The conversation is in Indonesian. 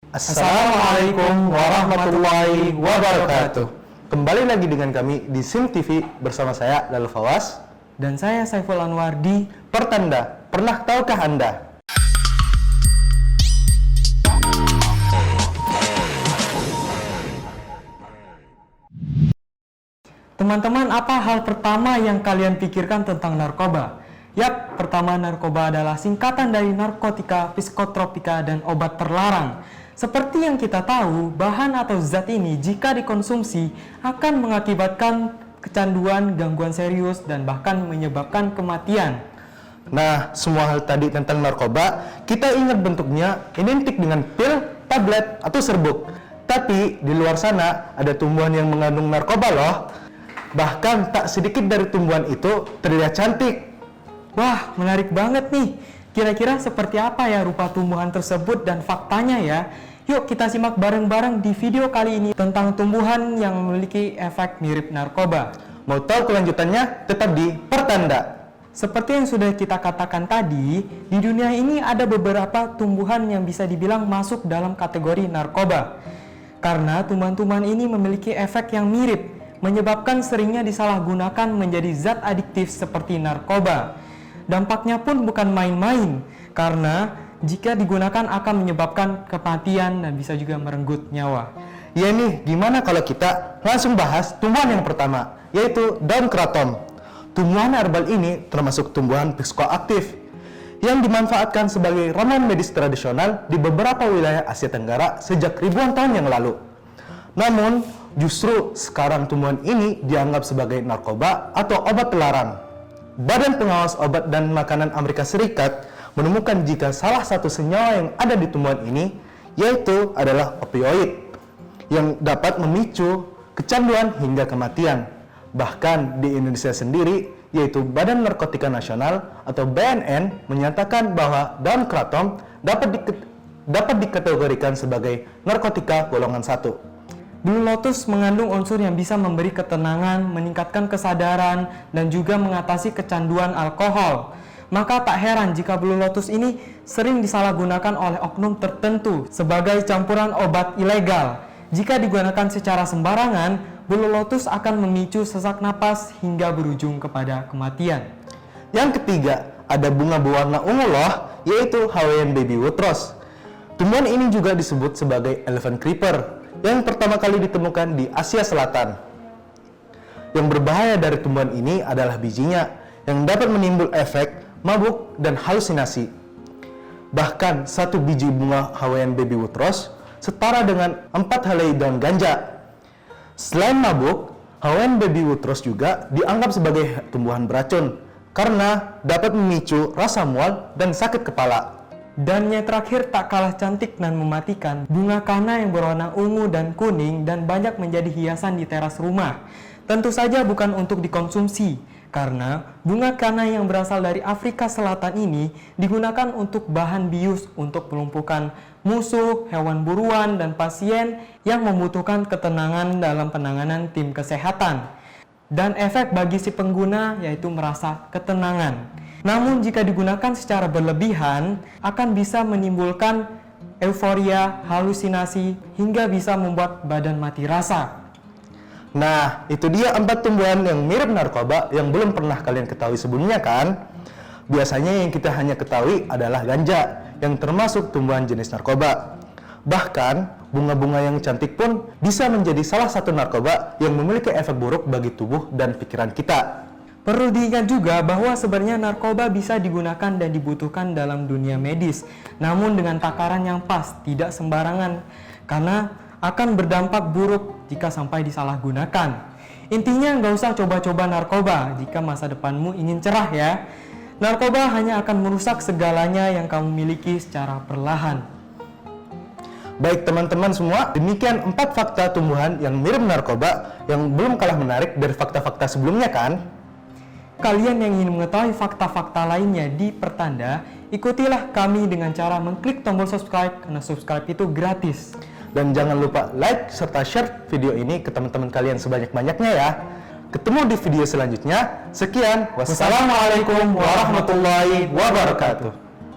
Assalamualaikum warahmatullahi wabarakatuh. Kembali lagi dengan kami di SIM TV bersama saya Lalo Fawaz dan saya Saiful Anwar di Pertanda. Pernah tahukah Anda? Teman-teman, apa hal pertama yang kalian pikirkan tentang narkoba? Yap, pertama, narkoba adalah singkatan dari narkotika, psikotropika, dan obat terlarang. Seperti yang kita tahu, bahan atau zat ini jika dikonsumsi akan mengakibatkan kecanduan, gangguan serius, dan bahkan menyebabkan kematian. Nah, semua hal tadi tentang narkoba, kita ingat bentuknya identik dengan pil, tablet, atau serbuk. Tapi di luar sana ada tumbuhan yang mengandung narkoba loh. Bahkan tak sedikit dari tumbuhan itu terlihat cantik. Wah, menarik banget nih. Kira-kira seperti apa ya rupa tumbuhan tersebut dan faktanya ya? Yuk kita simak bareng-bareng di video kali ini tentang tumbuhan yang memiliki efek mirip narkoba. Mau tahu kelanjutannya? Tetap di Pertanda. Seperti yang sudah kita katakan tadi, di dunia ini ada beberapa tumbuhan yang bisa dibilang masuk dalam kategori narkoba. Karena tumbuhan-tumbuhan ini memiliki efek yang mirip, menyebabkan seringnya disalahgunakan menjadi zat adiktif seperti narkoba. Dampaknya pun bukan main-main, karena jika digunakan akan menyebabkan kematian dan bisa juga merenggut nyawa. Ya nih, gimana kalau kita langsung bahas tumbuhan yang pertama, yaitu daun kratom. Tumbuhan herbal ini termasuk tumbuhan psikoaktif yang dimanfaatkan sebagai ramuan medis tradisional di beberapa wilayah Asia Tenggara sejak ribuan tahun yang lalu. Namun, justru sekarang tumbuhan ini dianggap sebagai narkoba atau obat terlarang. Badan Pengawas Obat dan Makanan Amerika Serikat menemukan jika salah satu senyawa yang ada di tumbuhan ini yaitu adalah opioid yang dapat memicu kecanduan hingga kematian. Bahkan di Indonesia sendiri, yaitu Badan Narkotika Nasional atau BNN menyatakan bahwa daun kratom dapat dikategorikan sebagai narkotika golongan 1. Blue Lotus mengandung unsur yang bisa memberi ketenangan, meningkatkan kesadaran, dan juga mengatasi kecanduan alkohol. Maka tak heran jika Blue Lotus ini sering disalahgunakan oleh oknum tertentu sebagai campuran obat ilegal. Jika digunakan secara sembarangan, Blue Lotus akan memicu sesak napas hingga berujung kepada kematian. Yang ketiga, ada bunga berwarna ungu loh, yaitu Hawaiian Babywood Rose. Tumbuhan ini juga disebut sebagai elephant creeper, yang pertama kali ditemukan di Asia Selatan. Yang berbahaya dari tumbuhan ini adalah bijinya, yang dapat menimbul efek mabuk dan halusinasi. Bahkan satu biji bunga Hawaiian Babywood Rose setara dengan 4 helai daun ganja. Selain mabuk, Hawaiian Babywood Rose juga dianggap sebagai tumbuhan beracun karena dapat memicu rasa mual dan sakit kepala. Dan yang terakhir tak kalah cantik dan mematikan, bunga kana yang berwarna ungu dan kuning dan banyak menjadi hiasan di teras rumah. Tentu saja bukan untuk dikonsumsi, karena bunga kana yang berasal dari Afrika Selatan ini digunakan untuk bahan bius untuk melumpuhkan musuh, hewan buruan, dan pasien yang membutuhkan ketenangan dalam penanganan tim kesehatan. Dan efek bagi si pengguna yaitu merasa ketenangan. Namun jika digunakan secara berlebihan, akan bisa menimbulkan euforia, halusinasi, hingga bisa membuat badan mati rasa. Nah, itu dia 4 tumbuhan yang mirip narkoba yang belum pernah kalian ketahui sebelumnya kan? Biasanya yang kita hanya ketahui adalah ganja, yang termasuk tumbuhan jenis narkoba. Bahkan, bunga-bunga yang cantik pun bisa menjadi salah satu narkoba yang memiliki efek buruk bagi tubuh dan pikiran kita. Perlu diingat juga bahwa sebenarnya narkoba bisa digunakan dan dibutuhkan dalam dunia medis, namun dengan takaran yang pas, tidak sembarangan, karena akan berdampak buruk jika sampai disalahgunakan. Intinya nggak usah coba-coba narkoba jika masa depanmu ingin cerah ya. Narkoba hanya akan merusak segalanya yang kamu miliki secara perlahan. Baik teman-teman semua, demikian 4 fakta tumbuhan yang mirip narkoba yang belum kalah menarik dari fakta-fakta sebelumnya kan? Kalian yang ingin mengetahui fakta-fakta lainnya di Pertanda, ikutilah kami dengan cara mengklik tombol subscribe, karena subscribe itu gratis. Dan jangan lupa like serta share video ini ke teman-teman kalian sebanyak-banyaknya ya. Ketemu di video selanjutnya. Sekian, wassalamualaikum warahmatullahi wabarakatuh.